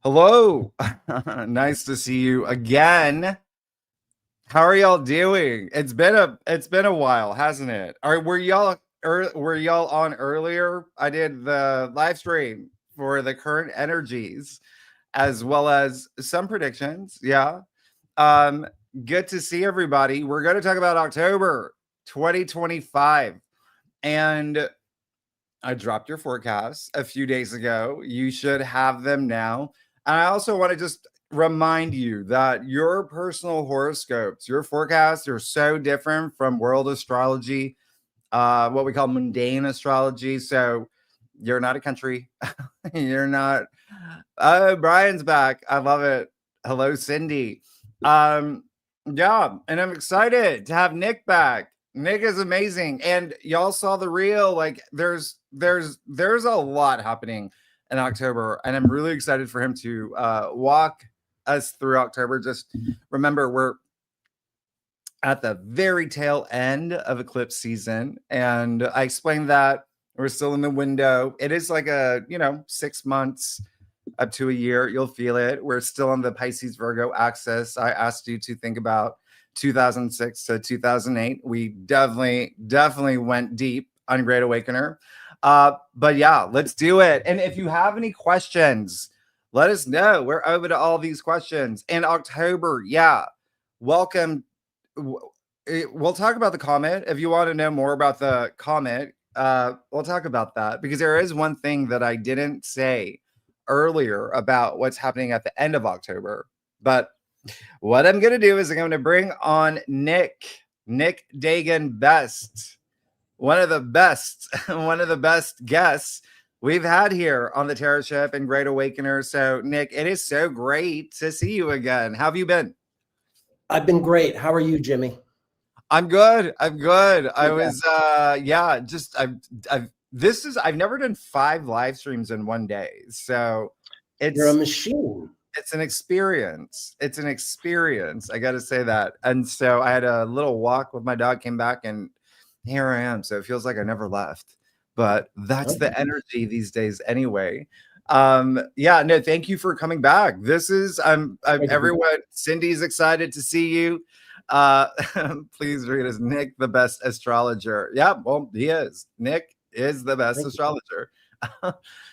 Hello. Nice to see you again. How are y'all doing? It's been a while, hasn't it? Were y'all on earlier? I did the live stream for the current energies as well as some predictions. Yeah. Um Good to see everybody. We're going to talk about October 2025, and I dropped your forecasts a few days ago. You should have them now. And I also want to just remind you that your personal horoscopes, your forecasts are so different from world astrology, what we call mundane astrology. So you're not a country. You're not. Oh, Brian's back. I love it. Hello, Cindy. Um, yeah, and I'm excited to have Nick back. Nick is amazing, and y'all saw the reel. Like, there's a lot happening in October, and I'm really excited for him to walk us through October. Just remember, we're at the very tail end of eclipse season, and I explained that we're still in the window. It is like 6 months up to a year. You'll feel it. We're still on the Pisces-Virgo axis. I asked you to think about 2006 to 2008. We definitely went deep on Great Awakener. But yeah, let's do it. And if you have any questions, let us know. We're open to all these questions. In October, yeah, welcome. We'll talk about the comet. If you want to know more about the comet, we'll talk about that, because there is one thing that I didn't say earlier about what's happening at the end of October. But what I'm going to do is I'm going to bring on Nick Dagan Best, one of the best guests we've had here on the Tarot Ship and Great Awakener. So, Nick, it is so great to see you again. How have you been? I've been great. How are you, Jimmy? I'm good. I was I've never done 5 live streams in one day. So You're a machine. It's an experience. I got to say that. And so I had a little walk with my dog, came back, and here I am. So it feels like I never left. But that's the energy these days anyway. No, thank you for coming back. This is I'm everyone. Cindy's excited to see you. Please read as Nick, the best astrologer. Yeah, well, he is. Nick is the best astrologer.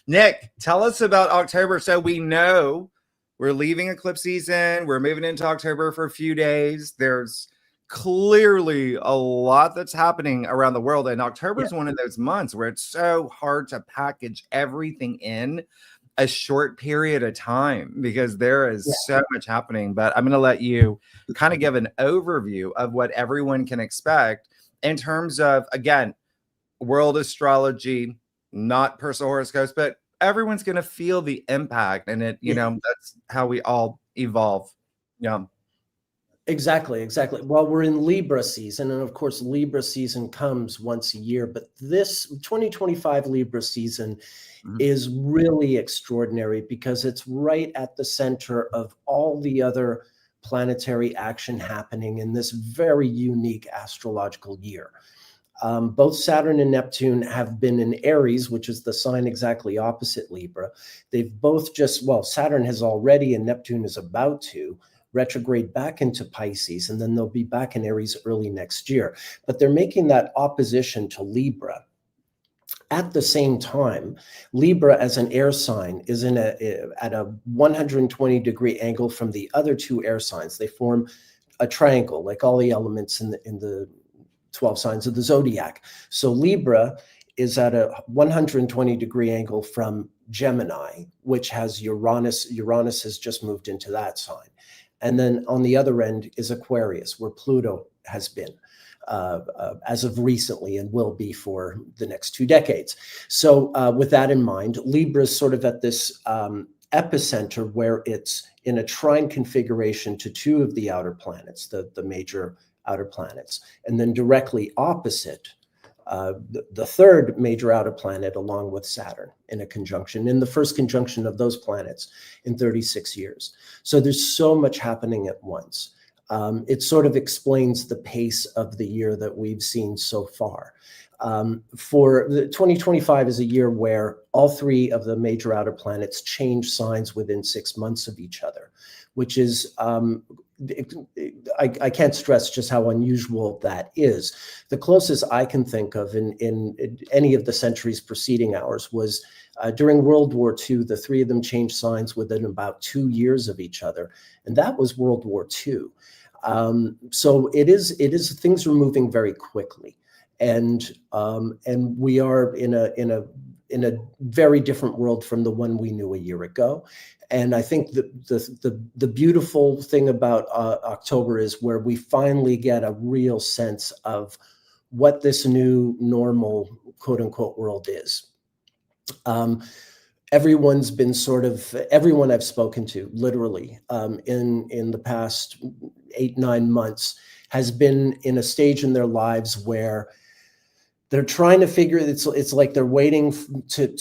Nick, tell us about October. So we know we're leaving eclipse season. We're moving into October for a few days. There's clearly a lot that's happening around the world. And October is one of those months where it's so hard to package everything in a short period of time, because there is so much happening. But I'm going to let you kind of give an overview of what everyone can expect in terms of, again, world astrology, not personal horoscopes, but everyone's going to feel the impact. And that's how we all evolve. Yeah. Exactly. Well, we're in Libra season, and of course, Libra season comes once a year, but this 2025 Libra season is really extraordinary because it's right at the center of all the other planetary action happening in this very unique astrological year. Both Saturn and Neptune have been in Aries, which is the sign exactly opposite Libra. They've both Saturn has already, and Neptune is about to retrograde back into Pisces, and then they'll be back in Aries early next year. But they're making that opposition to Libra. At the same time, Libra as an air sign is at a 120-degree angle from the other 2 air signs. They form a triangle, like all the elements in the 12 signs of the zodiac. So Libra is at a 120-degree angle from Gemini, which has Uranus. Uranus has just moved into that sign. And then on the other end is Aquarius, where Pluto has been as of recently and will be for the next 2 decades. So with that in mind, Libra is sort of at this epicenter where it's in a trine configuration to 2 of the outer planets, the major outer planets, and then directly opposite the 3rd major outer planet, along with Saturn, in a conjunction, in the first conjunction of those planets in 36 years. So there's so much happening at once. It sort of explains the pace of the year that we've seen so far. For the 2025 is a year where all three of the major outer planets change signs within 6 months of each other, which is, I can't stress just how unusual that is. The closest I can think of in any of the centuries preceding ours was during World War II. The three of them changed signs within about 2 years of each other, and that was World War II. So it is things are moving very quickly, and we are in a very different world from the one we knew a year ago. And I think the beautiful thing about October is where we finally get a real sense of what this new normal, quote unquote, world is. Everyone's been everyone I've spoken to, literally, in the past 8-9 months, has been in a stage in their lives where they're trying to figure. It's like they're waiting to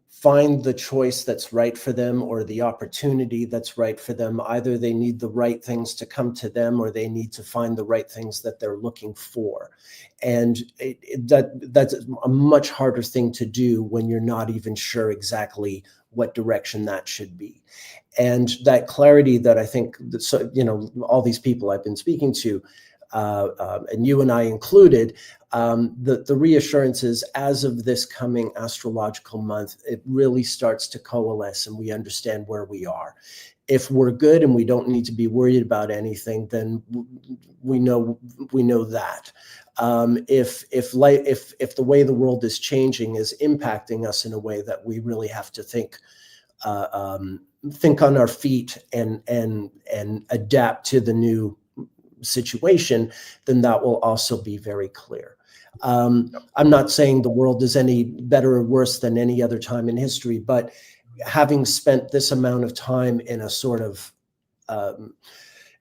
find the choice that's right for them, or the opportunity that's right for them. Either they need the right things to come to them, or they need to find the right things that they're looking for. And that's a much harder thing to do when you're not even sure exactly what direction that should be. And that clarity that I think that, so, all these people I've been speaking to, and you and I included, the reassurances as of this coming astrological month, it really starts to coalesce, and we understand where we are. If we're good and we don't need to be worried about anything, then we know that. If the way the world is changing is impacting us in a way that we really have to think on our feet and adapt to the new situation, then that will also be very clear. I'm not saying the world is any better or worse than any other time in history, but having spent this amount of time in a sort of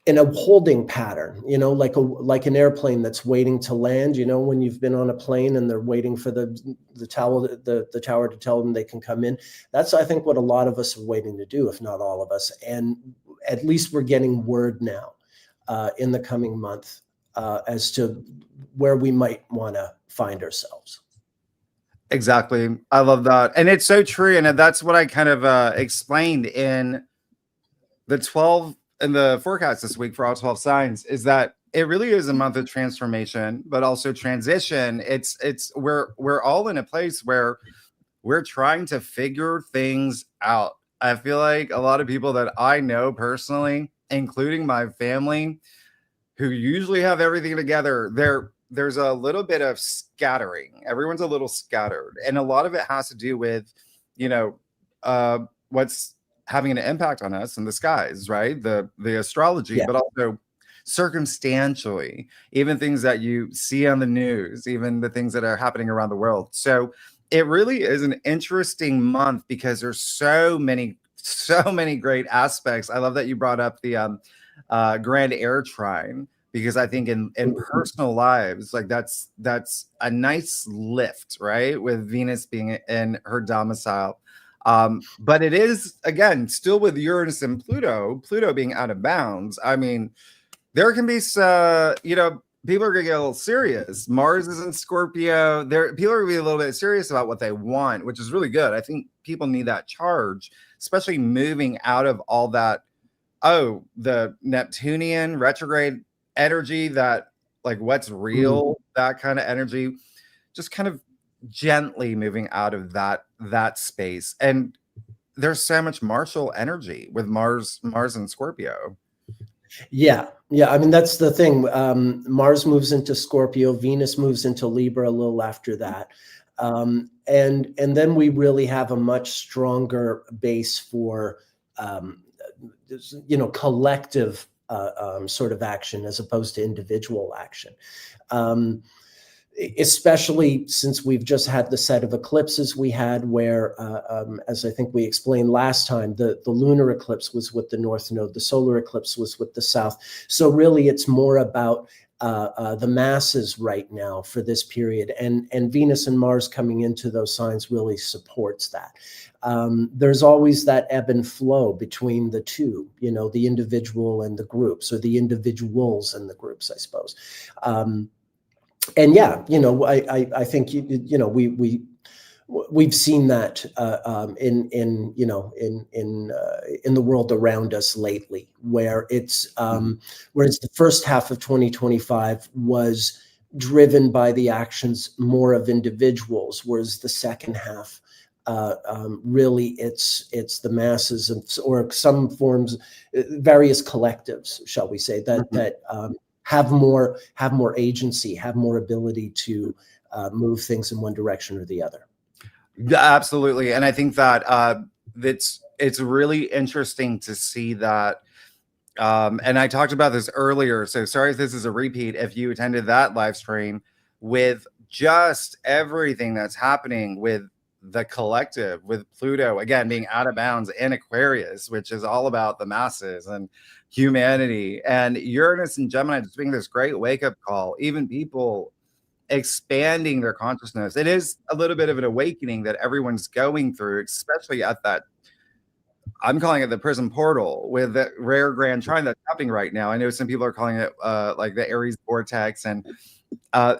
in a holding pattern, like an airplane that's waiting to land, when you've been on a plane and they're waiting for the tower to tell them they can come in. That's, I think, what a lot of us are waiting to do, if not all of us. And at least we're getting word now in the coming month as to where we might want to find ourselves. Exactly. I love that. And it's so true. And that's what I kind of explained in the forecast this week for all 12 signs, is that it really is a month of transformation, but also transition. We're all in a place where we're trying to figure things out. I feel like a lot of people that I know personally, including my family, who usually have everything together, there's a little bit of scattering. Everyone's a little scattered. And a lot of it has to do with, what's having an impact on us in the skies, right? The astrology, but also circumstantially, even things that you see on the news, even the things that are happening around the world. So it really is an interesting month because there's so many great aspects. I love that you brought up the grand air trine, because I think in personal lives, like that's a nice lift, right? With Venus being in her domicile. But it is, again, still with Uranus and Pluto being out of bounds. I mean, there can be, people are going to get a little serious. Mars is in Scorpio. People are going to be a little bit serious about what they want, which is really good. I think people need that charge, especially moving out of all that, the Neptunian retrograde energy, that like what's real, that kind of energy, just kind of gently moving out of that space. And there's so much martial energy with Mars and Scorpio. Yeah. I mean, that's the thing. Mars moves into Scorpio, Venus moves into Libra a little after that. And then we really have a much stronger base for, collective sort of action as opposed to individual action. Especially since we've just had the set of eclipses we had where, as I think we explained last time, the lunar eclipse was with the North Node, the solar eclipse was with the South. So really it's more about the masses right now for this period, and Venus and Mars coming into those signs really supports that. There's always that ebb and flow between the two, you know, the individual and the groups, or the individuals and the groups, I suppose. And yeah, you know, I think you know, we've seen that in you know, in the world around us lately, where it's whereas the first half of 2025 was driven by the actions more of individuals, whereas the second half really it's the masses or some forms, various collectives, shall we say, that have more agency, have more ability to move things in one direction or the other. Yeah, absolutely. And I think that it's really interesting to see that. And I talked about this earlier, so sorry if this is a repeat if you attended that live stream, with just everything that's happening with the collective, with Pluto again being out of bounds in Aquarius, which is all about the masses and humanity, and Uranus and Gemini just being this great wake-up call, even people expanding their consciousness. It is a little bit of an awakening that everyone's going through, especially at that, I'm calling it the prison portal, with the rare grand trine that's happening right now. I know some people are calling it like the Aries vortex, and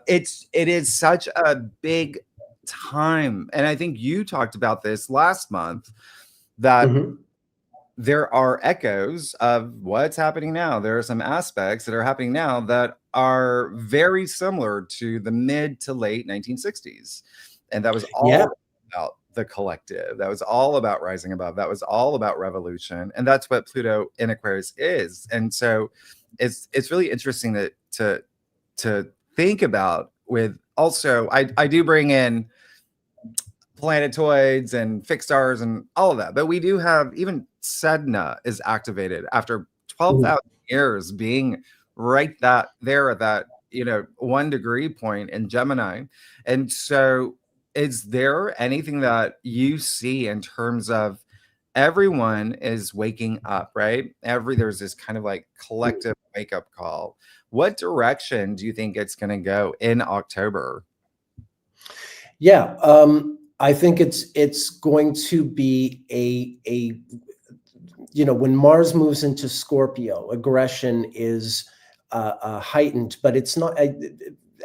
it is such a big time. And I think you talked about this last month, that there are echoes of what's happening now. There are some aspects that are happening now that are very similar to the mid to late 1960s. And that was all about the collective. That was all about rising above. That was all about revolution. And that's what Pluto in Aquarius is. And so it's really interesting to think about. With also, I do bring in planetoids and fixed stars and all of that, but we do have even Sedna is activated after 12,000 years being right there at that, you know, 1 degree point in Gemini. And so is there anything that you see in terms of everyone is waking up, right? There's this kind of like collective wake up call. What direction do you think it's going to go in October? Yeah, I think it's going to be a you know, when Mars moves into Scorpio, aggression is heightened, but it's not.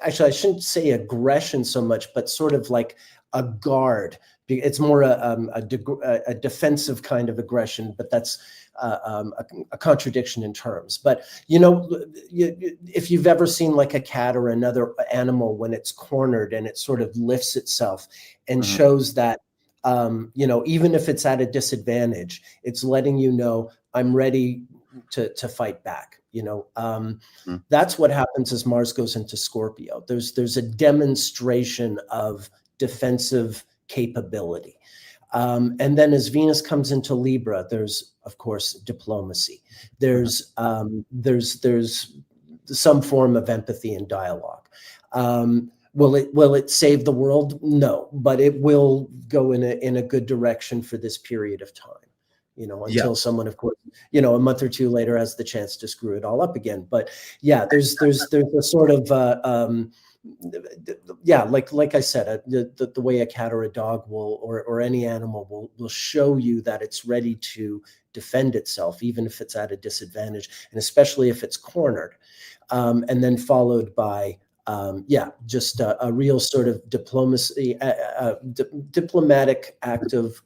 Actually, I shouldn't say aggression so much, but sort of like a guard. It's more a defensive kind of aggression, but that's a contradiction in terms. But you know, if you've ever seen like a cat or another animal when it's cornered and it sort of lifts itself and shows that, you know, even if it's at a disadvantage, it's letting you know, I'm ready to fight back. You know, that's what happens as Mars goes into Scorpio. There's a demonstration of defensive capability. And then as Venus comes into Libra, there's of course diplomacy. There's some form of empathy and dialogue. Will it save the world? No, but it will go in a good direction for this period of time. You know, until someone, of course, you know, a month or two later has the chance to screw it all up again. But yeah, there's a sort of like I said, the way a cat or a dog will, or any animal will show you that it's ready to defend itself, even if it's at a disadvantage, and especially if it's cornered, and then followed by just a real sort of diplomacy, diplomatic act of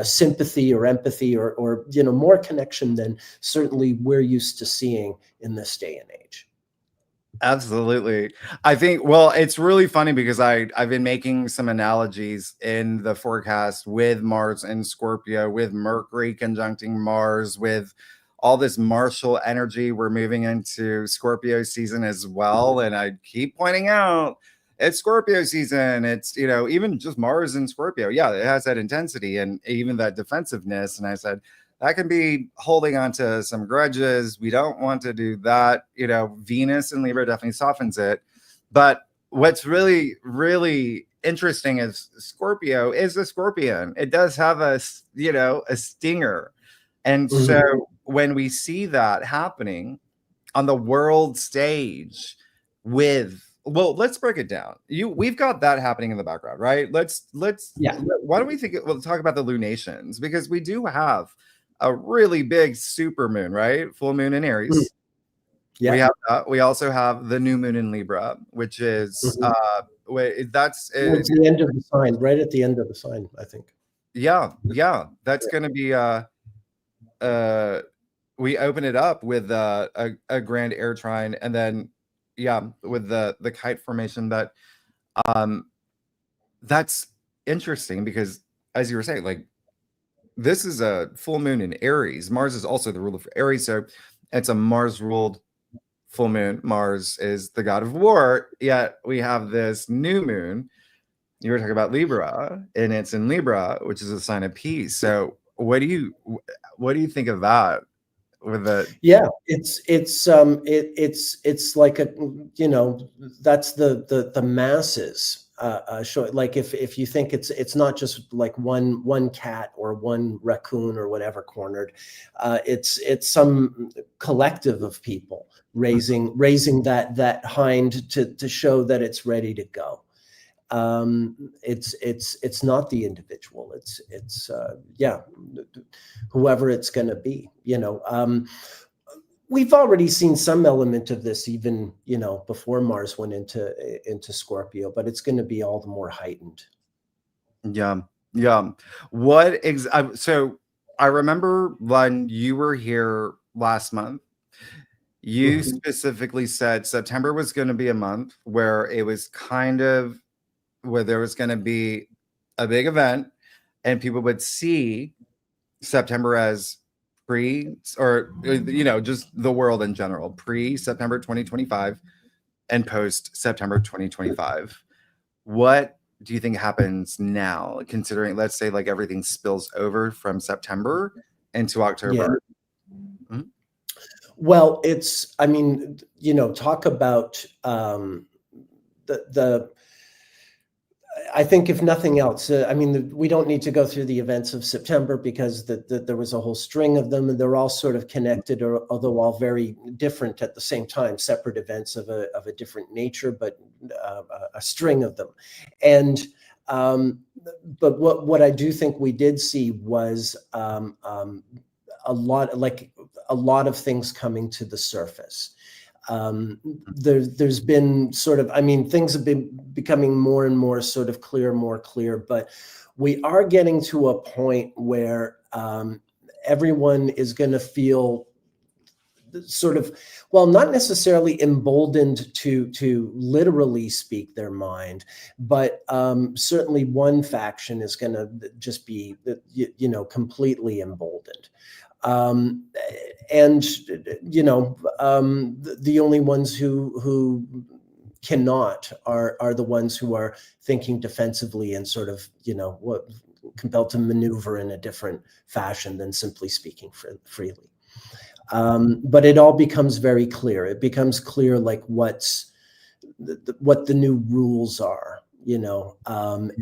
sympathy or empathy, or you know, more connection than certainly we're used to seeing in this day and age. Absolutely. I think, well, it's really funny because I've been making some analogies in the forecast with Mars and Scorpio, with Mercury conjuncting Mars, with all this martial energy. We're moving into Scorpio season as well. And I keep pointing out it's Scorpio season. It's, you know, even just Mars and Scorpio. Yeah, it has that intensity and even that defensiveness. And I said, that can be holding on to some grudges. We don't want to do that. You know, Venus and Libra definitely softens it. But what's really, really interesting is Scorpio is a scorpion. It does have a, you know, a stinger. And so when we see that happening, on the world stage with, well, let's break it down. We've got that happening in the background, right? Yeah. Why don't we we'll talk about the lunations, because we do have a really big super moon, right? Full moon in Aries. Yeah. We have that. We also have the new moon in Libra, which is that's Towards the end of the sign, right at the end of the sign, I think. yeah, that's going to be we open it up with a grand air trine, and then with the kite formation. That's interesting because, as you were saying, like, this is a full moon in Aries. Mars is also the ruler for Aries, so it's a Mars ruled full moon. Mars is the god of war, yet we have this new moon. You were talking about Libra, and it's in Libra, which is a sign of peace. So what do you think of that? With the it's like a, you know, that's the masses show. Like if you think it's not just like one cat or one raccoon or whatever cornered, it's some collective of people raising that hind to show that it's ready to go. It's not the individual. It's whoever it's going to be. You know, we've already seen some element of this even, you know, before Mars went into Scorpio, but it's going to be all the more heightened. Yeah. So I remember when you were here last month, you specifically said September was going to be a month where it was kind of where there was going to be a big event, and people would see September as pre, or, you know, just the world in general, pre-September 2025 and post-September 2025. What do you think happens now, considering, let's say, like, everything spills over from September into October? Yeah. Well, I mean, you know, talk about I think if nothing else, I mean, we don't need to go through the events of September because there was a whole string of them, and they're all sort of connected, although all very different at the same time, separate events of a different nature, but a string of them. And but what I do think we did see was a lot of things coming to the surface. There's been sort of, I mean, things have been becoming more and more sort of more clear, but we are getting to a point where everyone is going to feel sort of, well, not necessarily emboldened to literally speak their mind, but certainly one faction is going to just be, you know, completely emboldened. And, you know, the only ones who cannot are the ones who are thinking defensively and sort of, you know, compelled to maneuver in a different fashion than simply speaking freely. But it all becomes very clear. It becomes clear, like, what the new rules are, you know,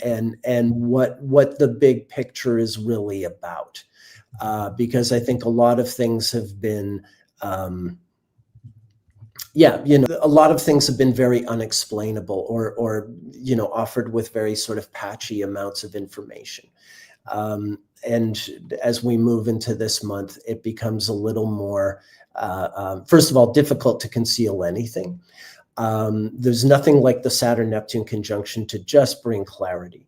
and what the big picture is really about. Because I think a lot of things have been, you know, a lot of things have been very unexplainable or, you know, offered with very sort of patchy amounts of information. And as we move into this month, it becomes a little more, first of all, difficult to conceal anything. There's nothing like the Saturn-Neptune conjunction to just bring clarity.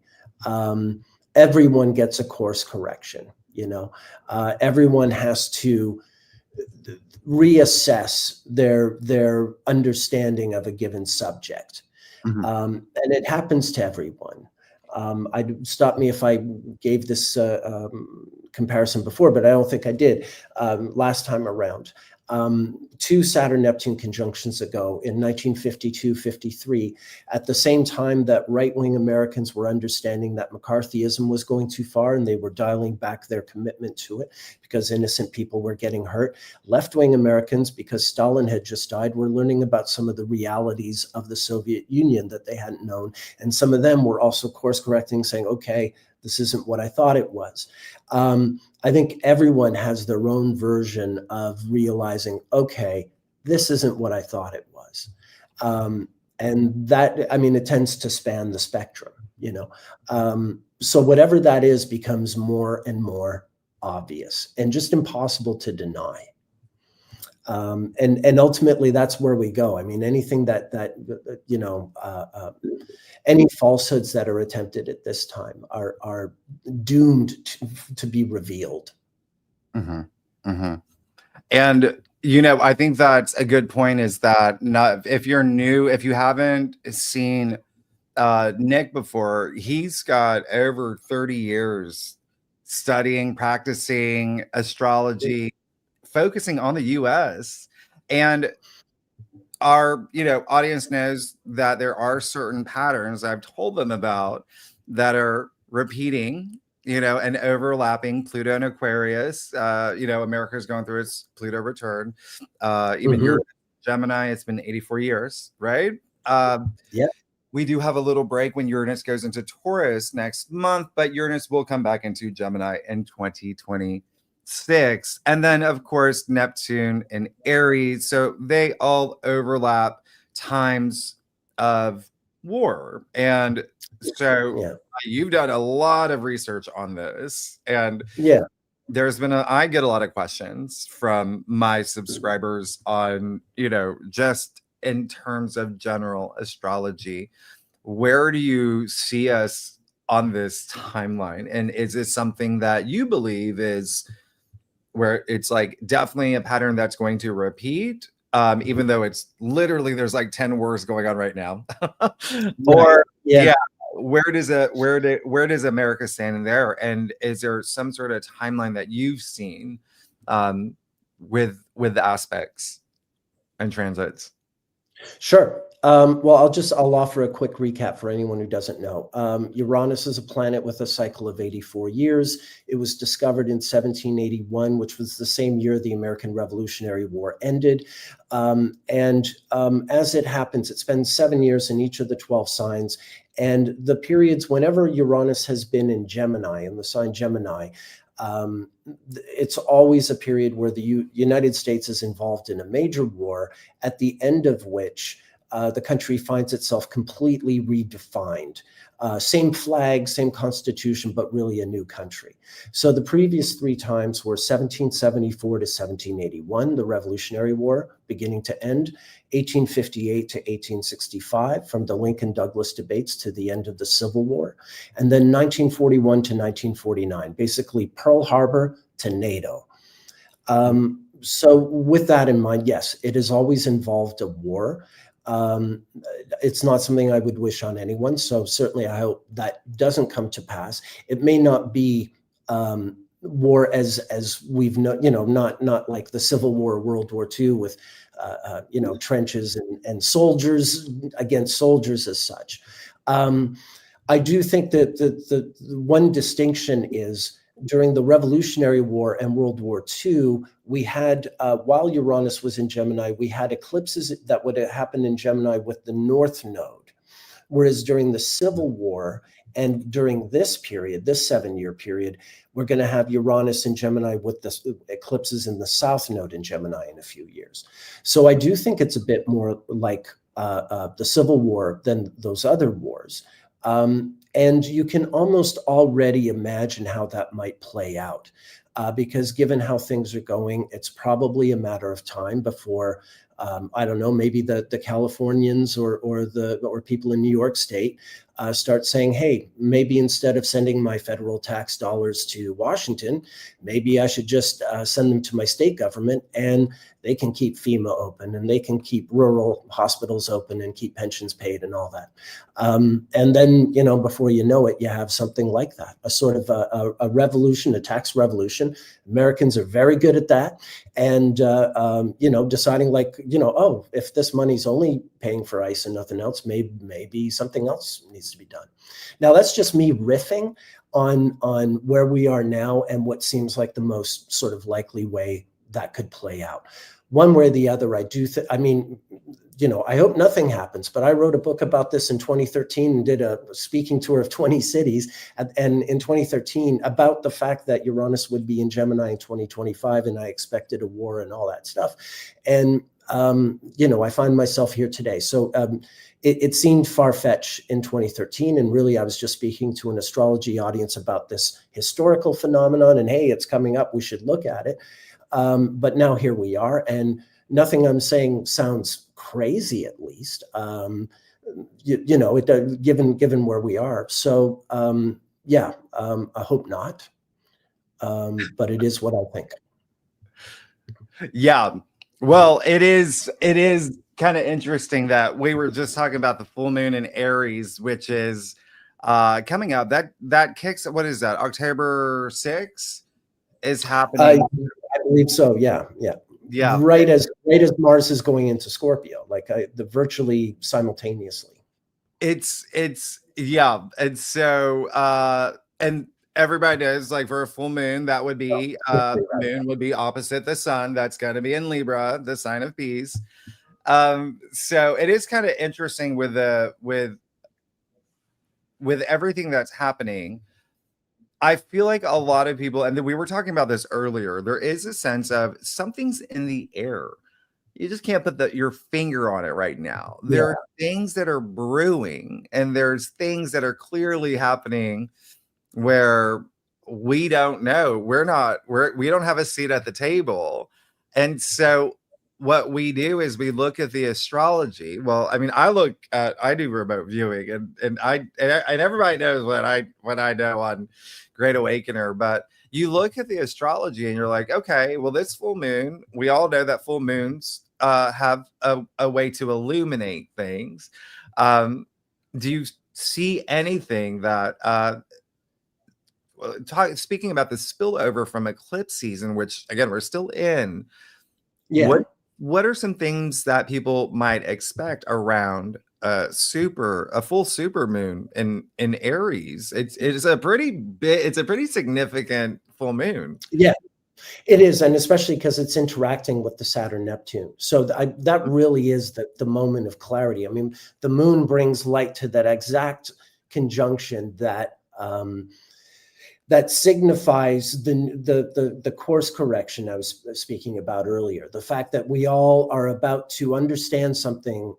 Everyone gets a course correction. You know, everyone has to reassess their understanding of a given subject. And it happens to everyone. Stop me if I gave this comparison before, but I don't think I did last time around. 2 Saturn-Neptune conjunctions ago in 1952-53, at the same time that right-wing Americans were understanding that McCarthyism was going too far and they were dialing back their commitment to it because innocent people were getting hurt, left-wing Americans, because Stalin had just died, were learning about some of the realities of the Soviet Union that they hadn't known. And some of them were also course-correcting, saying, okay, this isn't what I thought it was. I think everyone has their own version of realizing, okay, this isn't what I thought it was. And that, I mean, it tends to span the spectrum, so whatever that is becomes more and more obvious and just impossible to deny. And ultimately that's where we go. I mean, anything any falsehoods that are attempted at this time are doomed to be revealed. Mm-hmm. Mm-hmm. And, I think that's a good point, is that if you're new, if you haven't seen Nick before, he's got over 30 years studying, practicing astrology, focusing on the US. And our audience knows that there are certain patterns I've told them about that are repeating, and overlapping. Pluto and Aquarius, America's going through its Pluto return. Even Mhm. your Gemini, it's been 84 years, right? Yeah. We do have a little break when Uranus goes into Taurus next month, but Uranus will come back into Gemini in 2026. And then, of course, Neptune and Aries. So they all overlap times of war. And so Yeah. you've done a lot of research on this. And Yeah. I get a lot of questions from my subscribers on, just in terms of general astrology. Where do you see us on this timeline? And is this something that you believe is where it's like definitely a pattern that's going to repeat, even though it's literally there's like 10 wars going on right now? Or Yeah. where does America stand in there? And is there some sort of timeline that you've seen with the aspects and transits? Sure. Well, I'll offer a quick recap for anyone who doesn't know. Uranus is a planet with a cycle of 84 years. It was discovered in 1781, which was the same year the American Revolutionary War ended. As it happens, it spends 7 years in each of the 12 signs. And the periods whenever Uranus has been in Gemini, in the sign Gemini, it's always a period where the United States is involved in a major war, at the end of which the country finds itself completely redefined. Same flag, same constitution, but really a new country. So the previous three times were 1774 to 1781, the Revolutionary War, beginning to end, 1858 to 1865, from the Lincoln-Douglas debates to the end of the Civil War, and then 1941 to 1949, basically Pearl Harbor to NATO. So with that in mind, yes, it has always involved a war. It's not something I would wish on anyone. So certainly I hope that doesn't come to pass. It may not be war as we've known, not like the Civil War, World War II with, trenches and soldiers against soldiers as such. I do think that the one distinction is during the Revolutionary War and World War II, we had, while Uranus was in Gemini, we had eclipses that would have happened in Gemini with the North Node. Whereas during the Civil War and during this period, this 7-year period, we're going to have Uranus in Gemini with the eclipses in the South Node in Gemini in a few years. So I do think it's a bit more like the Civil War than those other wars. And you can almost already imagine how that might play out, because given how things are going, it's probably a matter of time before, I don't know, maybe the Californians or people in New York State start saying, hey, maybe instead of sending my federal tax dollars to Washington, maybe I should just send them to my state government, and they can keep FEMA open, and they can keep rural hospitals open and keep pensions paid and all that. And then, before you know it, you have something like that, a sort of a revolution, a tax revolution. Americans are very good at that. And, deciding like, oh, if this money's only paying for ICE and nothing else, maybe something else needs to be done. Now, that's just me riffing on where we are now and what seems like the most sort of likely way that could play out. One way or the other, I hope nothing happens, but I wrote a book about this in 2013 and did a speaking tour of 20 cities. And in 2013, about the fact that Uranus would be in Gemini in 2025, and I expected a war and all that stuff. And I find myself here today. So it seemed far-fetched in 2013. And really, I was just speaking to an astrology audience about this historical phenomenon. And hey, it's coming up. We should look at it. But now here we are. And nothing I'm saying sounds crazy, at least, given where we are. So, I hope not. But it is what I think. Yeah. Well, it is kind of interesting that we were just talking about the full moon in Aries, which is coming up. That kicks, what is that? October 6th is happening. I believe so. Yeah. Yeah. Right as Mars is going into Scorpio, the virtually simultaneously. It's yeah. And so and everybody knows, like, for a full moon, that would be moon would be opposite the sun. That's going to be in Libra, the sign of peace. So it is kind of interesting with everything that's happening. I feel like a lot of people, and we were talking about this earlier, there is a sense of something's in the air. You just can't put your finger on it right now. There are things that are brewing, and there's things that are clearly happening where we don't know. We don't have a seat at the table. And so what we do is we look at the astrology. Well, I mean, I do remote viewing, and everybody knows what I know on Great Awakener, but you look at the astrology and you're like, okay, well, this full moon, we all know that full moons have a way to illuminate things. Do you see anything that speaking about the spillover from eclipse season, which again we're still in? Yeah. What are some things that people might expect around a full super moon in Aries? It's a pretty significant full moon. Yeah, it is, and especially because it's interacting with the Saturn Neptune. So that really is the moment of clarity. I mean, the moon brings light to that exact conjunction that signifies the course correction I was speaking about earlier. The fact that we all are about to understand something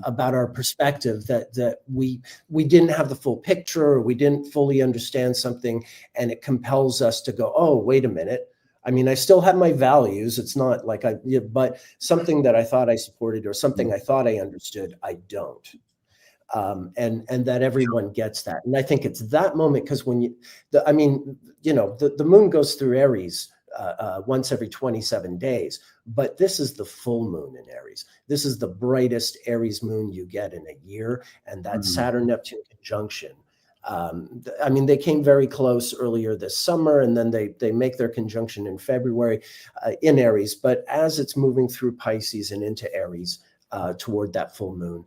about our perspective, that we didn't have the full picture, or we didn't fully understand something, and it compels us to go, oh, wait a minute. I mean, I still have my values. It's not like but something that I thought I supported, or something I thought I understood, I don't. And that everyone gets that. And I think it's that moment, because when the moon goes through Aries once every 27 days, but this is the full moon in Aries. This is the brightest Aries moon you get in a year. And that Saturn Neptune conjunction, I mean, they came very close earlier this summer, and then they make their conjunction in February in Aries. But as it's moving through Pisces and into Aries toward that full moon,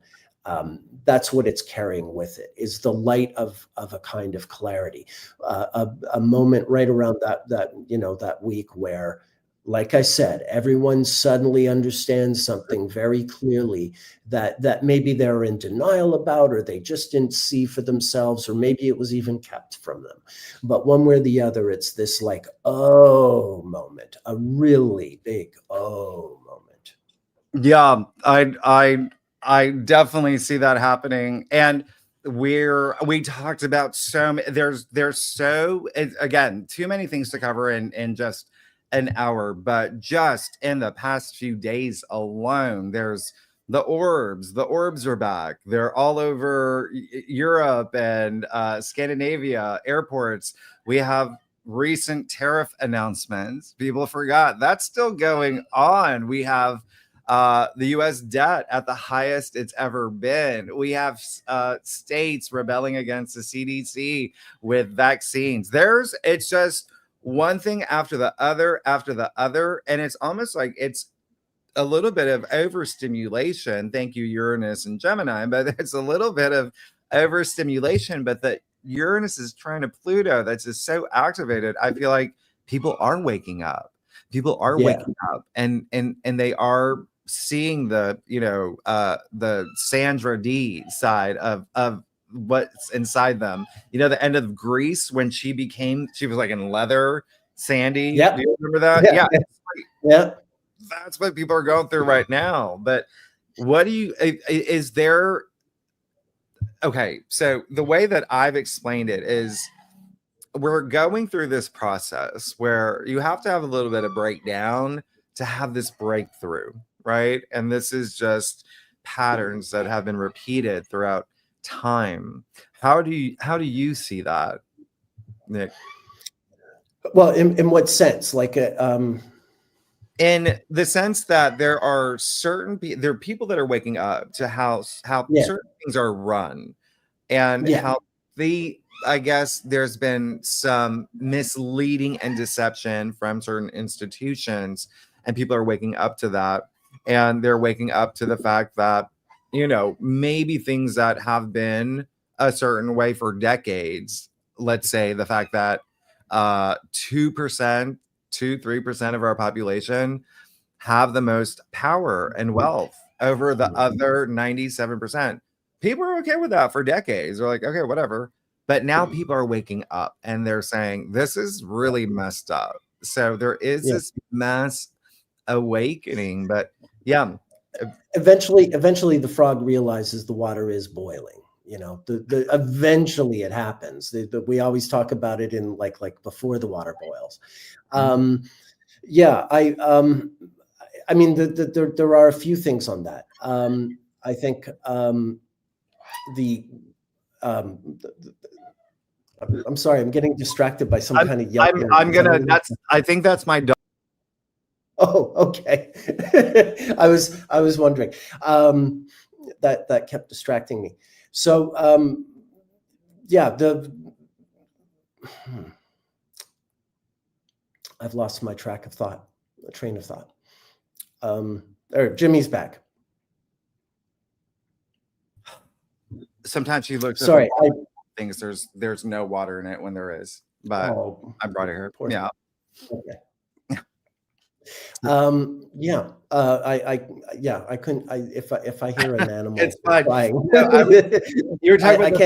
that's what it's carrying with it, is the light of a kind of clarity, a moment right around that week where, like I said, everyone suddenly understands something very clearly that maybe they're in denial about, or they just didn't see for themselves, or maybe it was even kept from them. But one way or the other, it's this like, oh moment, a really big oh moment. Yeah, I definitely see that happening. And we talked about again, too many things to cover in just an hour, but just in the past few days alone, there's the orbs are back. They're all over Europe and Scandinavia airports. We have recent tariff announcements. People forgot that's still going on. We have the U.S. debt at the highest it's ever been. We have states rebelling against the CDC with vaccines. It's just one thing after the other, and it's almost like it's a little bit of overstimulation. Thank you, Uranus and Gemini, but it's a little bit of overstimulation. But that Uranus is trying to Pluto, that's just so activated. I feel like people are waking up. People are waking up, and they are seeing the Sandra D side of what's inside them. The end of Greece, when she was like in leather, Sandy. Yeah. Do you remember that? Yeah. that's what people are going through right now. But what do you, is there, okay, so the way that I've explained it is we're going through this process where you have to have a little bit of breakdown to have this breakthrough, right? And this is just patterns that have been repeated throughout time. How do you see that, Nick? Well, in what sense? Like, In the sense that there are there are people that are waking up to how yeah, certain things are run, and yeah, how I guess there's been some misleading and deception from certain institutions, and people are waking up to that, and they're waking up to the fact that, maybe things that have been a certain way for decades, let's say the fact that 2%, 3% of our population have the most power and wealth over the other 97%. People are okay with that for decades. They're like, okay, whatever. But now people are waking up and they're saying, this is really messed up. So there is yeah. this mass awakening. But yeah. Eventually, the frog realizes the water is boiling. Eventually it happens. We always talk about it in like before the water boils. Yeah, I mean, there are a few things on that. I think I'm sorry, I'm getting distracted by some kind of yelling. I think that's my dog. Oh, okay. I was wondering. That kept distracting me. So yeah, I've lost my train of thought. Jimmy's back. Sometimes she looks at Sorry, things there's no water in it when there is, but I brought it here. Yeah. Okay. Yeah. I couldn't. If I hear an animal, it's fine. crying, You're talking about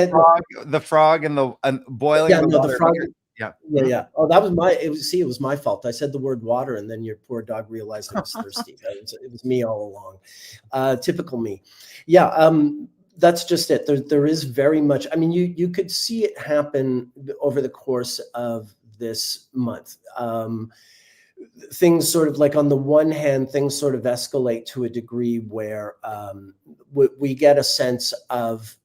the frog and the boiling. Yeah, the water. The frog. Yeah. Yeah. Oh, that was it was my fault. I said the word water, and then your poor dog realized it was thirsty. It was me all along. Typical me. Yeah. That's just it. There is very much. I mean, you could see it happen over the course of this month. Things sort of like, on the one hand, things sort of escalate to a degree where we get a sense of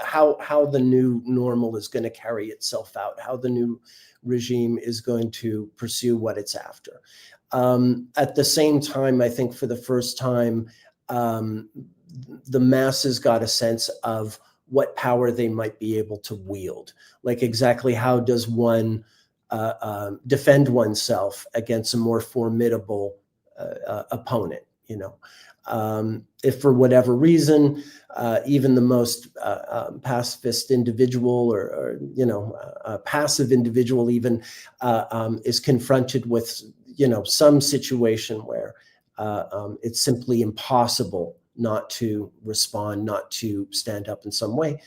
how the new normal is going to carry itself out, how the new regime is going to pursue what it's after. At the same time, I think for the first time, the masses got a sense of what power they might be able to wield. Like, exactly how does one defend oneself against a more formidable opponent? If for whatever reason, even the most pacifist individual or passive individual even is confronted with some situation where it's simply impossible not to respond, not to stand up in some way.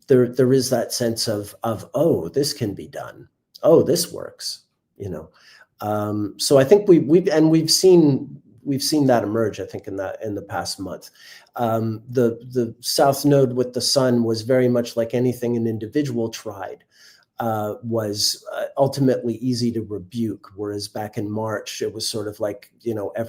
There is that sense of oh, this can be done. Oh, this works. So I think we've seen that emerge. I think in the past month, the South Node with the Sun was very much like anything an individual tried. Was ultimately easy to rebuke, whereas back in March it was sort of like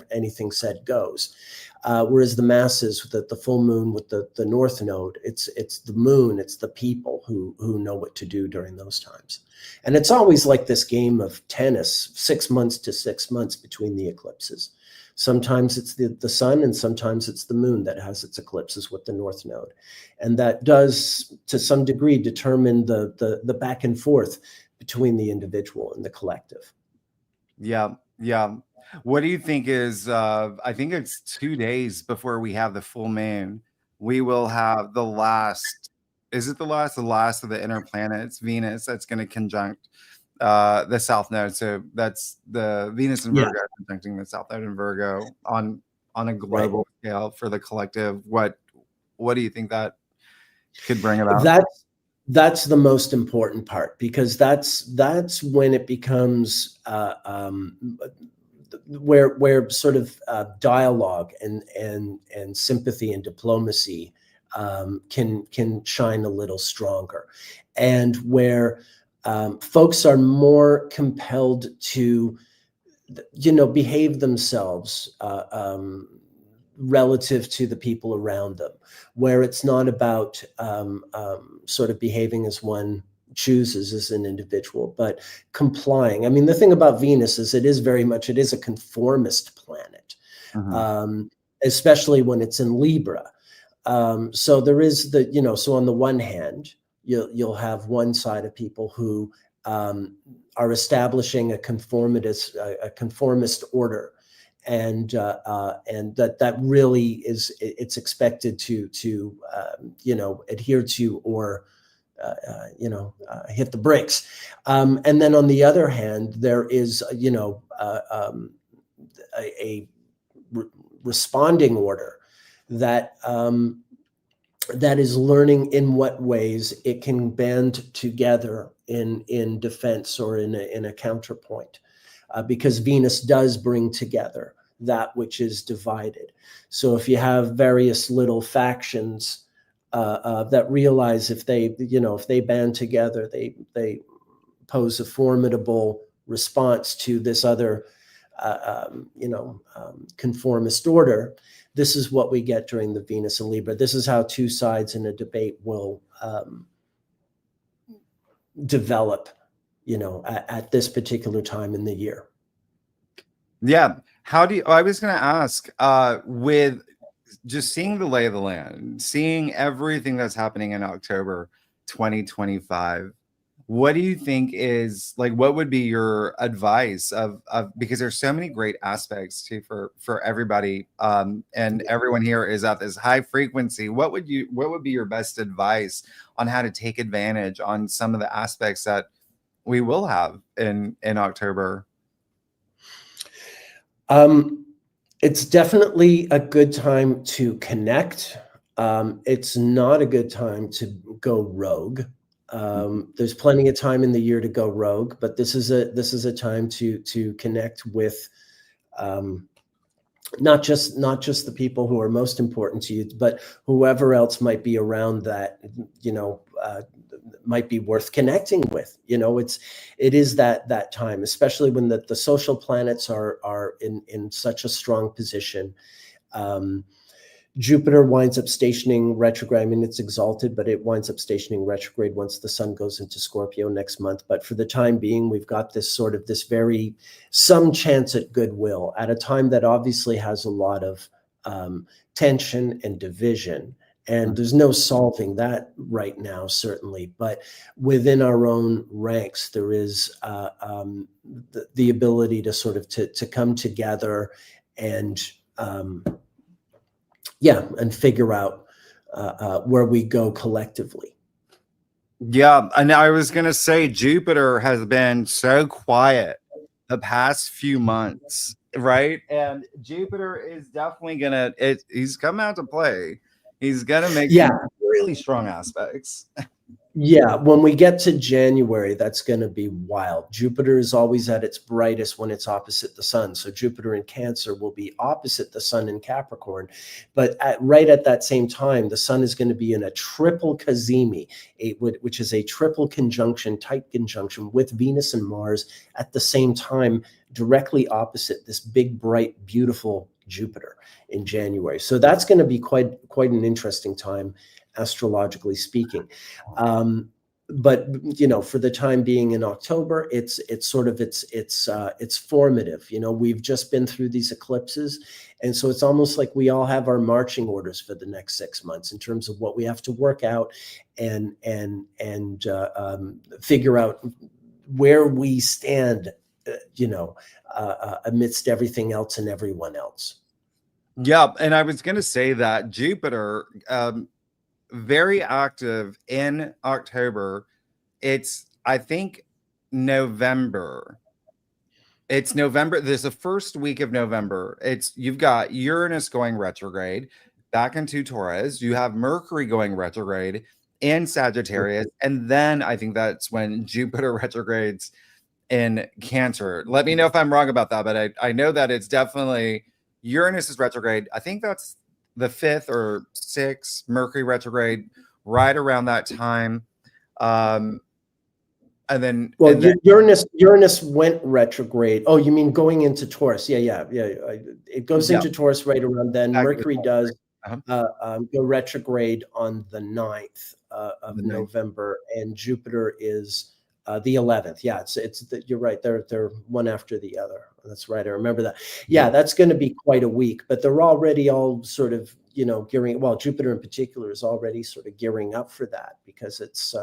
anything said goes. Whereas the masses, the full moon with the North Node, it's the moon, it's the people who know what to do during those times. And it's always like this game of tennis, 6 months to 6 months between the eclipses. Sometimes it's the sun, and sometimes it's the moon that has its eclipses with the North Node. And that does, to some degree, determine the back and forth between the individual and the collective. Yeah. What do you think is, I think it's 2 days before we have the full moon, we will have the last, is it the last of the inner planets, Venus, that's going to conjunct the South Node. So that's the Venus and Virgo conjuncting the South Node and Virgo on a global scale for the collective. What do you think that could bring about? That's the most important part, because that's when it becomes where sort of dialogue and sympathy and diplomacy can shine a little stronger, and where folks are more compelled to, behave themselves relative to the people around them, where it's not about sort of behaving as one chooses as an individual, but complying. I mean, the thing about Venus is it is a conformist planet, especially when it's in Libra. So there is so on the one hand, you'll have one side of people who are establishing a conformist order, and that really it's expected to adhere to, or hit the brakes. And then on the other hand, there is a responding order that that is learning in what ways it can band together in defense or in a counterpoint, because Venus does bring together that which is divided. So if you have various little factions that realize if they band together, they pose a formidable response to this other conformist order. This is what we get during the Venus and Libra. This is how two sides in a debate will develop, at this particular time in the year. Yeah. I was going to ask, with just seeing the lay of the land, seeing everything that's happening in October 2025, what do you think is, like, what would be your advice of because there's so many great aspects too for everybody, and everyone here is at this high frequency. What would be your best advice on how to take advantage on some of the aspects that we will have in October? It's definitely a good time to connect. It's not a good time to go rogue. There's plenty of time in the year to go rogue, but this is a time to connect with not just the people who are most important to you, but whoever else might be around that might be worth connecting with. It is that time, especially when the social planets are in such a strong position. Jupiter winds up stationing retrograde. I mean, it's exalted, but it winds up stationing retrograde once the sun goes into Scorpio next month. But for the time being, we've got this very some chance at goodwill at a time that obviously has a lot of tension and division. And there's no solving that right now, certainly. But within our own ranks, there is the ability to sort of to come together and and figure out where we go collectively. Yeah, and I was going to say Jupiter has been so quiet the past few months, right? And Jupiter is definitely he's come out to play. He's going to make some really strong aspects. Yeah, when we get to January, that's going to be wild. Jupiter is always at its brightest when it's opposite the sun. So Jupiter in Cancer will be opposite the sun in Capricorn. But right at that same time, the sun is going to be in a triple cazimi, which is a triple conjunction, tight conjunction with Venus and Mars at the same time, directly opposite this big, bright, beautiful Jupiter in January. So that's going to be quite an interesting time, astrologically speaking. But for the time being in October, it's formative. We've just been through these eclipses, and so it's almost like we all have our marching orders for the next 6 months in terms of what we have to work out and figure out where we stand, amidst everything else and everyone else. Yeah, and I was going to say that Jupiter, very active in October. It's, I think, November. It's November. There's the first week of November. You've got Uranus going retrograde back into Taurus. You have Mercury going retrograde in Sagittarius. And then I think that's when Jupiter retrogrades in Cancer. Let me know if I'm wrong about that, but I know that it's definitely Uranus is retrograde. I think that's the 5th or 6th, Mercury retrograde, right around that time. And then, well, and then Uranus went retrograde. Oh, you mean going into Taurus? Yeah. It goes into Taurus right around then. Mercury does go retrograde on the 9th of November, and Jupiter is the 11th. Yeah, you're right. They're one after the other. That's right. I remember that. Yeah, that's going to be quite a week. But they're already all sort of gearing. Well, Jupiter in particular is already sort of gearing up for that, because it's.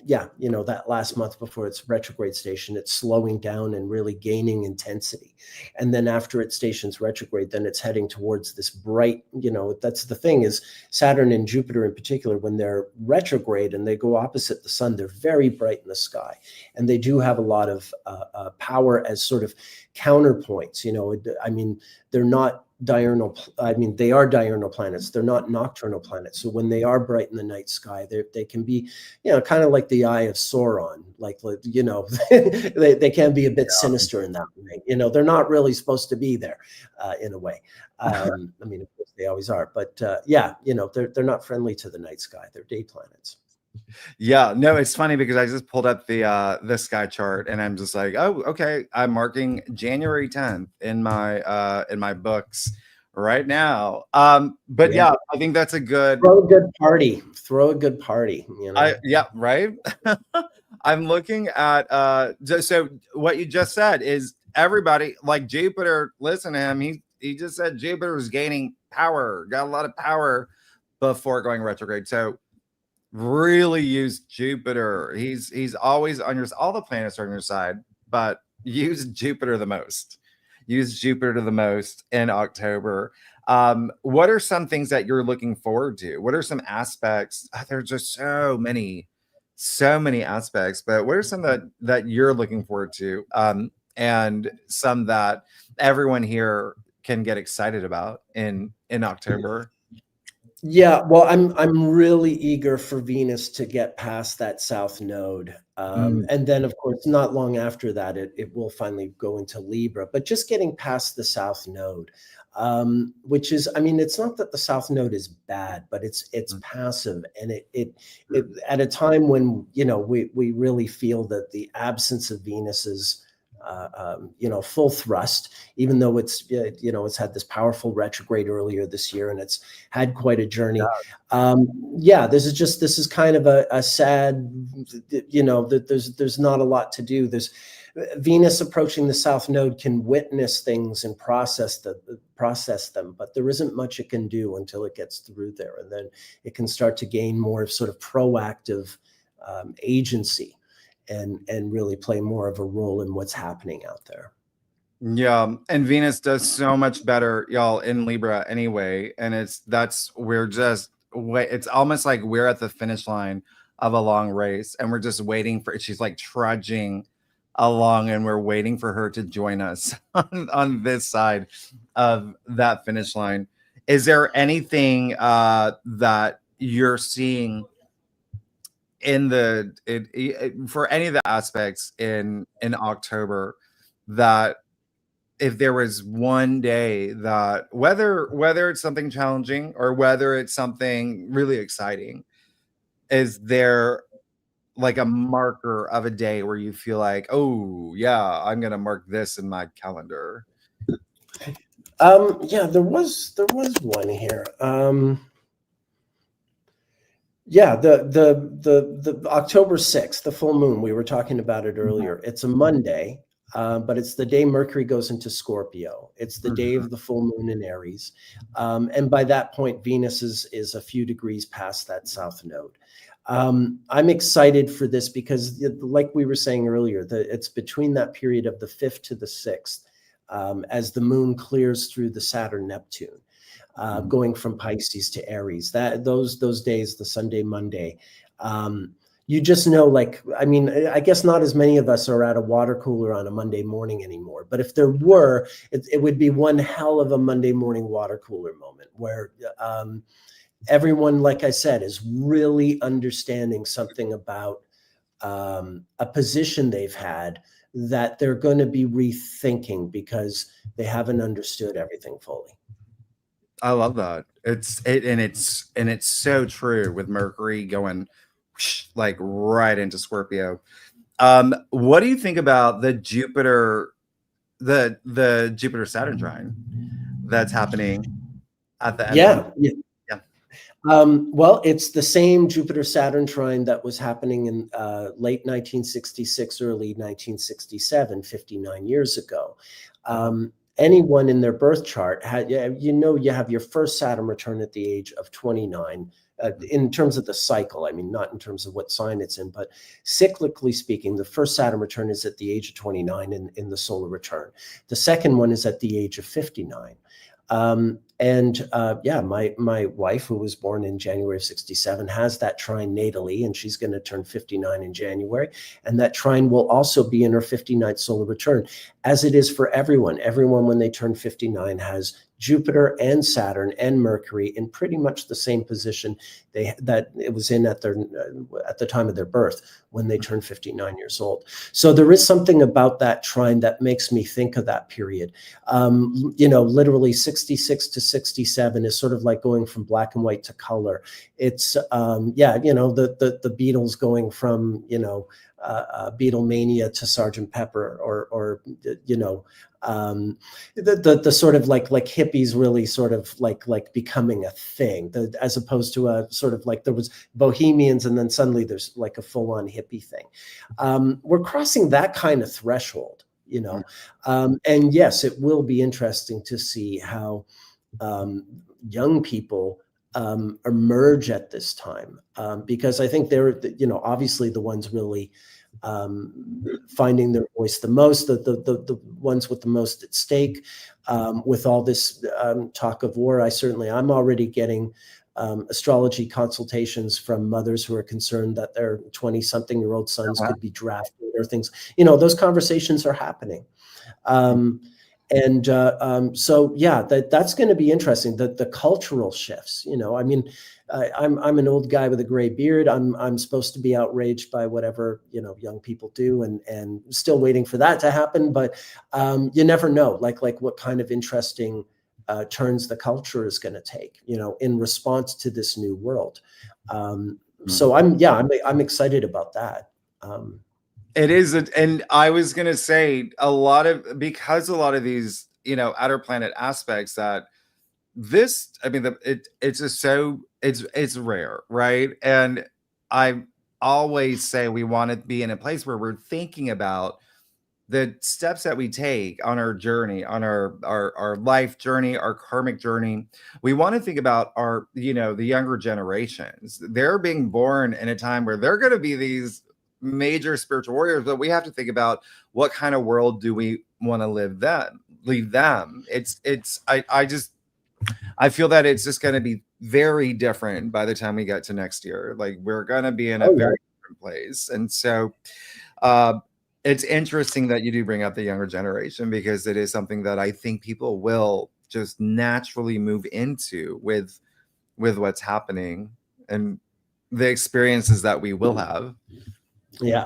That last month before its retrograde station, it's slowing down and really gaining intensity. And then after it stations retrograde, then it's heading towards this bright, that's the thing, is Saturn and Jupiter in particular, when they're retrograde and they go opposite the sun, they're very bright in the sky. And they do have a lot of power as sort of counterpoints. They're not diurnal. They are diurnal planets. They're not nocturnal planets. So when they are bright in the night sky, they can be, kind of like the eye of Sauron. They can be a bit sinister in that way. They're not really supposed to be there, in a way. Of course they always are, but they're not friendly to the night sky. They're day planets. Yeah, no, it's funny because I just pulled up the sky chart and I'm just like, oh, okay, I'm marking January 10th in my books right now. But yeah, I think that's a good throw a good party. Right. I'm looking at so what you just said is everybody, like Jupiter, listen to him. He just said Jupiter was gaining power, got a lot of power before going retrograde. So really use Jupiter. He's always on all the planets are on your side, but use Jupiter the most. Use Jupiter the most in October. What are some things that you're looking forward to? What are some aspects? There's just so many aspects, but what are some that you're looking forward to? And some that everyone here can get excited about in October? Yeah, well, I'm really eager for Venus to get past that south node. And then, of course, not long after that, it will finally go into Libra. But just getting past the south node, which is, it's not that the south node is bad, but it's passive. And it at a time when, we really feel that the absence of Venus is full thrust, even though it's had this powerful retrograde earlier this year and it's had quite a journey. This is kind of a sad, that there's not a lot to do. There's Venus approaching the south node can witness things and process them, but there isn't much it can do until it gets through there. And then it can start to gain more sort of proactive agency. And really play more of a role in what's happening out there. Yeah, and Venus does so much better, y'all, in Libra anyway. And it's almost like we're at the finish line of a long race, and we're just waiting for. She's like trudging along, and we're waiting for her to join us on this side of that finish line. Is there anything that you're seeing for any of the aspects in October, that if there was one day that whether it's something challenging or whether it's something really exciting, is there like a marker of a day where you feel like, oh yeah, I'm gonna mark this in my calendar? There was one here. The October 6th, the full moon, we were talking about it earlier. It's a Monday, but it's the day Mercury goes into Scorpio. It's the day of the full moon in Aries. And by that point, Venus is a few degrees past that south node. I'm excited for this because, like we were saying earlier, it's between that period of the 5th to the 6th, as the moon clears through the Saturn-Neptune. Going from Pisces to Aries, those days, the Sunday, Monday, you just know, I guess not as many of us are at a water cooler on a Monday morning anymore, but if there were, it would be one hell of a Monday morning water cooler moment where everyone, like I said, is really understanding something about a position they've had that they're going to be rethinking because they haven't understood everything fully. I love that. It's so true with Mercury going like right into Scorpio. What do you think about the Jupiter Saturn trine that's happening at the end of the Yeah. yeah. Well, it's the same Jupiter-Saturn trine that was happening in late 1966, early 1967, 59 years ago. Anyone in their birth chart had, you have your first Saturn return at the age of 29. In terms of the cycle, I mean, not in terms of what sign it's in, but cyclically speaking, the first Saturn return is at the age of 29 in the solar return. The second one is at the age of 59. My wife, who was born in January of 67, has that trine natally, and she's going to turn 59 in January. And that trine will also be in her 59th solar return, as it is for everyone. Everyone, when they turn 59, has Jupiter and Saturn and Mercury in pretty much the same position that it was in at the time of their birth when they turned 59 years old. So there is something about that trine that makes me think of that period. Literally 66 to 67 is sort of like going from black and white to color. It's the Beatles going from Beatlemania to Sgt. Pepper, or the sort of like hippies really sort of like becoming a thing, as opposed to a sort of like there was bohemians and then suddenly there's like a full-on hippie thing. We're crossing that kind of threshold, and yes, it will be interesting to see how young people emerge at this time, because I think they're obviously the ones really finding their voice the most, the ones with the most at stake, with all this talk of war. I'm already getting astrology consultations from mothers who are concerned that their 20-something-year-old sons could be drafted or things. Those conversations are happening. That's going to be interesting. The cultural shifts. I'm an old guy with a gray beard. I'm supposed to be outraged by whatever young people do, and still waiting for that to happen. But you never know, like what kind of interesting turns the culture is going to take, in response to this new world. So I'm excited about that. It is, and I was gonna say because a lot of these, outer planet aspects that it's just it's rare, right? And I always say we want to be in a place where we're thinking about the steps that we take on our journey, on our life journey, our karmic journey. We want to think about the younger generations. They're being born in a time where they're going to be these major spiritual warriors, but we have to think about what kind of world do we want to leave them. I feel that it's just going to be very different by the time we get to next year. Like, we're going to be in a very different place. And so it's interesting that you do bring up the younger generation, because it is something that I think people will just naturally move into with what's happening and the experiences that we will have. Yeah.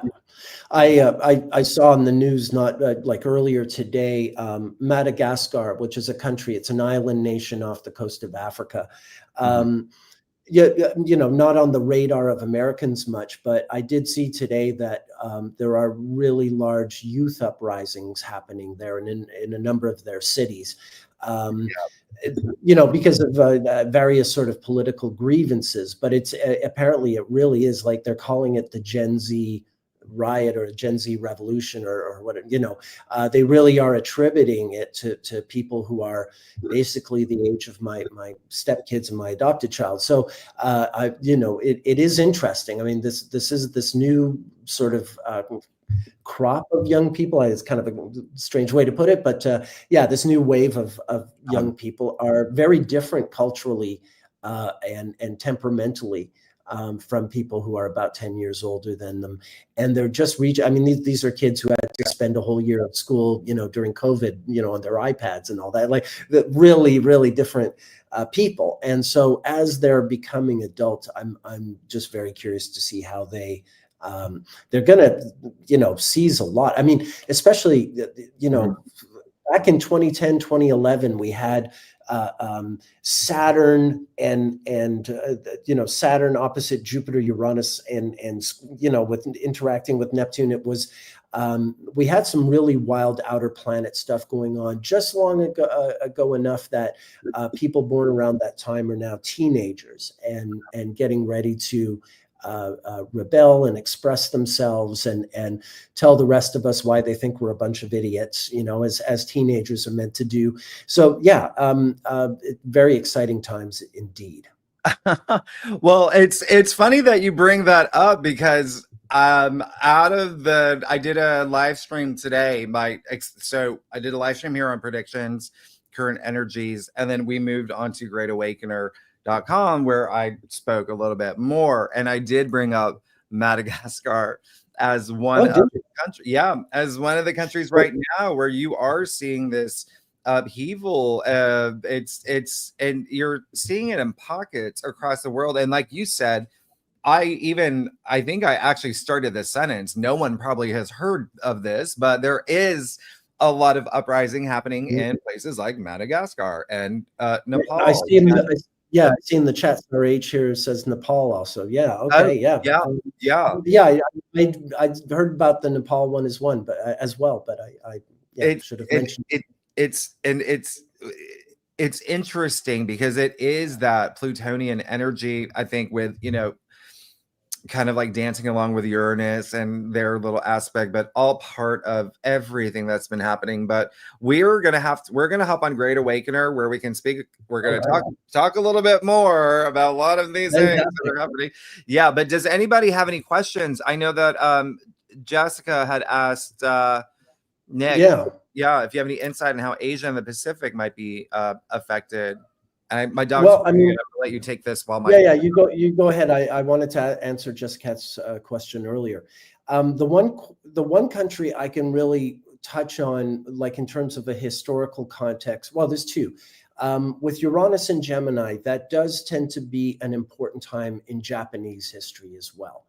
I saw in the news not like earlier today, Madagascar, which is a country, it's an island nation off the coast of Africa. Not on the radar of Americans much, but I did see today that there are really large youth uprisings happening there in a number of their cities. Because of various sort of political grievances, but it's apparently it really is like they're calling it the Gen Z riot or a Gen Z revolution or what, they really are attributing it to people who are basically the age of my stepkids and my adopted child. So, it is interesting. I mean, this is this new sort of crop of young people. It's kind of a strange way to put it, but this new wave of young people are very different culturally and temperamentally from people who are about 10 years older than them. And they're just these are kids who had to spend a whole year of school, during COVID, on their iPads and all that, like the really, really different people. And so as they're becoming adults, I'm just very curious to see how they They're going to, seize a lot. I mean, especially, back in 2010, 2011, we had Saturn and Saturn opposite Jupiter, Uranus, and with interacting with Neptune. It was we had some really wild outer planet stuff going on just long ago enough that people born around that time are now teenagers and getting ready to rebel and express themselves and tell the rest of us why they think we're a bunch of idiots, as teenagers are meant to do. So yeah, very exciting times indeed. Well, it's funny that you bring that up because I did a live stream today. So I did a live stream here on predictions, current energies, and then we moved on to greatawakener.com where I spoke a little bit more, and I did bring up Madagascar as one of the countries. Yeah, as one of the countries right now where you are seeing this upheaval. It's and you're seeing it in pockets across the world. And like you said, I think I actually started this sentence. No one probably has heard of this, but there is a lot of uprising happening in places like Madagascar and Nepal. I see in the chat. RH here says Nepal also. Yeah. Okay. Yeah. I heard about the Nepal one as well, but I should have mentioned it. It's interesting because it is that Plutonian energy, I think, with kind of like dancing along with Uranus and their little aspect, but all part of everything that's been happening. But we're gonna hop on Great Awakener where we can speak. We're gonna talk a little bit more about a lot of these things that are happening. Yeah, but does anybody have any questions? I know that Jessica had asked Nick. Yeah, if you have any insight on how Asia and the Pacific might be affected. My dog's I'm gonna let you take this while you go ahead. I wanted to answer Jessica's question earlier. The one country I can really touch on, like in terms of a historical context, well, there's two. With Uranus and Gemini, that does tend to be an important time in Japanese history as well.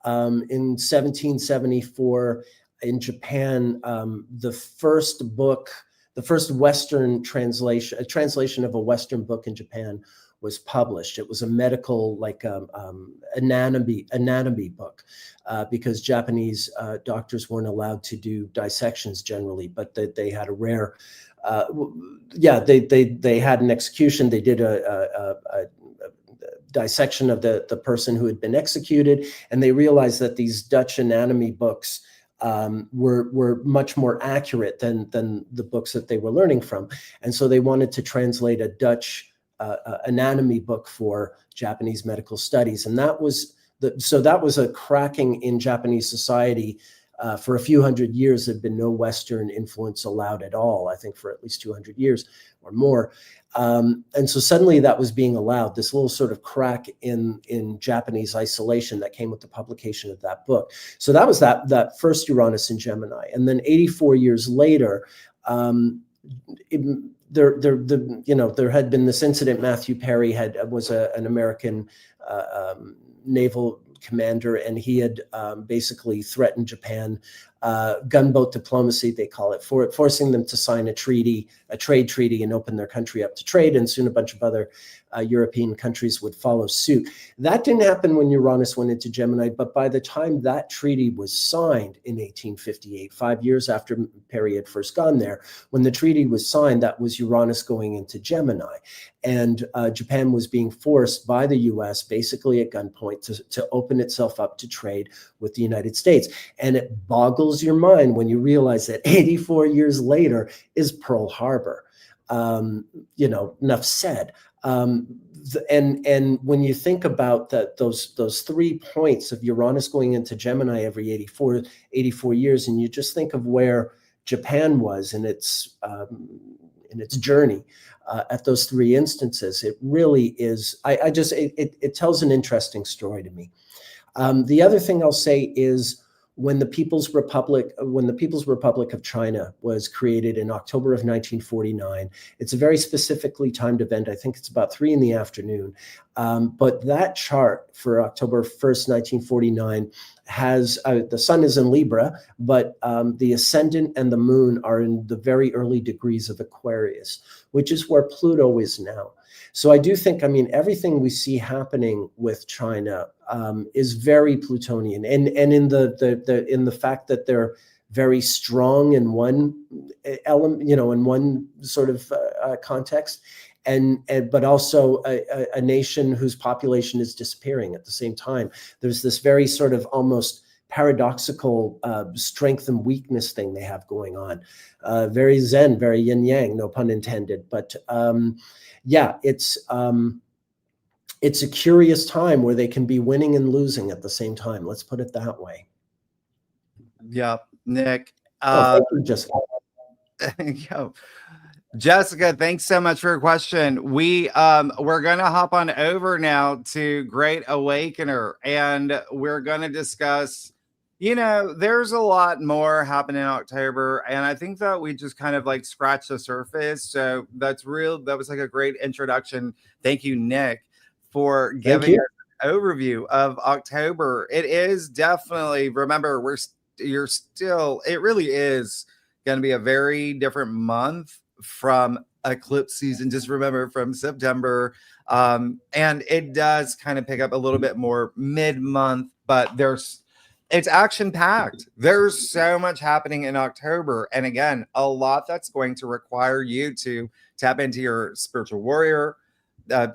In 1774 in Japan, the first Western translation, a translation of a Western book in Japan, was published. It was a medical, anatomy book, because Japanese doctors weren't allowed to do dissections generally, but they had a rare, they had an execution. They did a dissection of the person who had been executed, and they realized that these Dutch anatomy books were much more accurate than the books that they were learning from. And so they wanted to translate a Dutch anatomy book for Japanese medical studies. And that was a cracking in Japanese society. For a few hundred years, there'd been no Western influence allowed at all, I think for at least 200 years or more. And so suddenly that was being allowed, this little sort of crack in Japanese isolation that came with the publication of that book. So that was that first Uranus in Gemini. And then 84 years later, there had been this incident. Matthew Perry was an American naval commander, and he had basically threatened Japan, gunboat diplomacy, they call it, forcing them to sign a trade treaty and open their country up to trade. And soon a bunch of other European countries would follow suit. That didn't happen when Uranus went into Gemini, but by the time that treaty was signed in 1858, 5 years after Perry had first gone there, when the treaty was signed, that was Uranus going into Gemini. And Japan was being forced by the US, basically at gunpoint, to open itself up to trade with the United States. And it boggles your mind when you realize that 84 years later is Pearl Harbor. Enough said. And when you think about those 3 points of Uranus going into Gemini every 84 years, and you just think of where Japan was in its journey at those 3 instances, it really is. It tells an interesting story to me. The other thing I'll say is when the People's Republic of China was created in October of 1949. It's a very specifically timed event. I think it's about 3 in the afternoon. But that chart for October 1st, 1949 has the sun is in Libra, but the ascendant and the moon are in the very early degrees of Aquarius, which is where Pluto is now. So I do think, I mean, everything we see happening with China is very Plutonian, and in the fact that they're very strong in one element, you know, in one sort of context, and but also a nation whose population is disappearing at the same time. There's this very sort of almost paradoxical strength and weakness thing they have going on. Very Zen, very yin yang, no pun intended. But yeah, it's a curious time where they can be winning and losing at the same time. Let's put it that way. Yeah, Nick. Thank you, Jessica. Jessica, thanks so much for your question. We're gonna hop on over now to Great Awakener, and we're gonna discuss, you know, there's a lot more happening in October, and I think that we just kind of like scratched the surface. So that was like a great introduction. Thank you, Nick, for giving us an overview of October. It is definitely, remember, it really is going to be a very different month from eclipse season. Just remember, from September, and it does kind of pick up a little bit more mid-month, but it's action packed. There's so much happening in October, and again, a lot that's going to require you to tap into your spiritual warrior.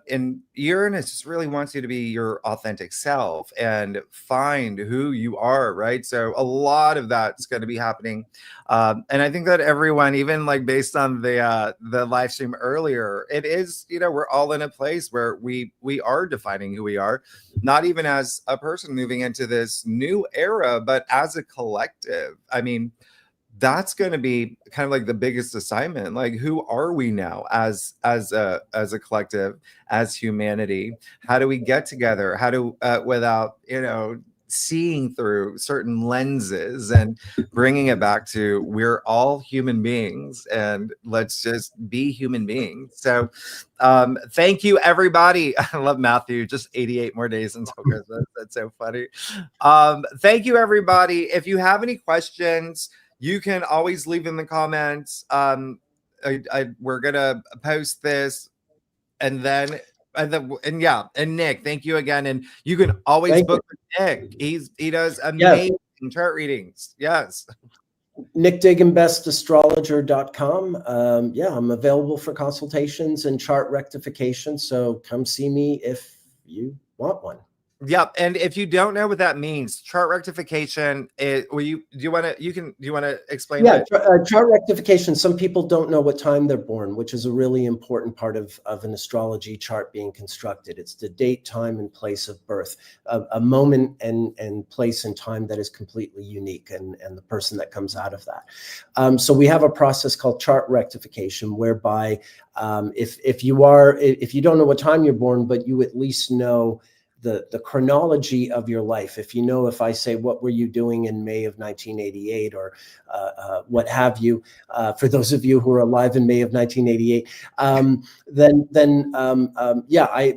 And Uranus just really wants you to be your authentic self and find who you are, right? So a lot of that's going to be happening, and I think that everyone, even like based on the live stream earlier, it is, you know, we're all in a place where we are defining who we are, not even as a person moving into this new era, but as a collective. I mean, that's going to be kind of like the biggest assignment. Like, who are we now as a collective, as humanity? How do we get together? How do without, you know, seeing through certain lenses and bringing it back to, we're all human beings and let's just be human beings. So thank you, everybody. I love Matthew, just 88 more days until Christmas. That's so funny. Thank you, everybody. If you have any questions, you can always leave in the comments. We're gonna post this, and Nick, thank you again. And you can always book Nick. He does amazing chart readings. Yes. Nick Dagan, bestastrologer.com. Yeah, I'm available for consultations and chart rectification. So come see me if you want one. Yep. And if you don't know what that means, chart rectification is, do you want to explain that? Chart rectification. Some people don't know what time they're born, which is a really important part of an astrology chart being constructed. It's the date, time, and place of birth, a moment and place and time that is completely unique, and the person that comes out of that. So we have a process called chart rectification, whereby if you don't know what time you're born, but you at least know the chronology of your life. If you know, if I say, what were you doing in May of 1988, or what have you, for those of you who are alive in May of 1988,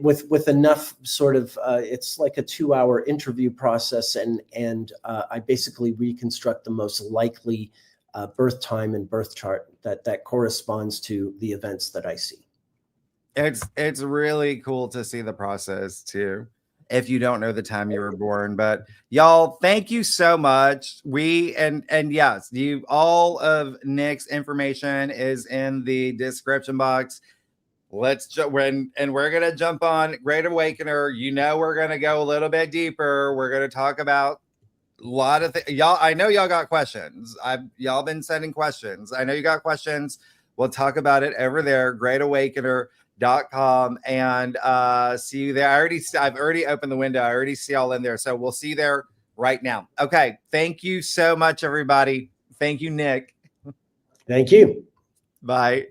with enough sort of, it's like a 2-hour interview process, and I basically reconstruct the most likely birth time and birth chart that corresponds to the events that I see. It's really cool to see the process too, if you don't know the time you were born. But y'all, thank you so much. Yes, all of Nick's information is in the description box. We're gonna jump on Great Awakener. You know, we're gonna go a little bit deeper. We're gonna talk about a lot of things. Y'all, I know y'all got questions. Y'all been sending questions. I know you got questions. We'll talk about it over there, greatawakener.com, and see you there. I've already opened the window. I already see y'all in there. So we'll see you there right now. Okay. Thank you so much, everybody. Thank you, Nick. Thank you. Bye.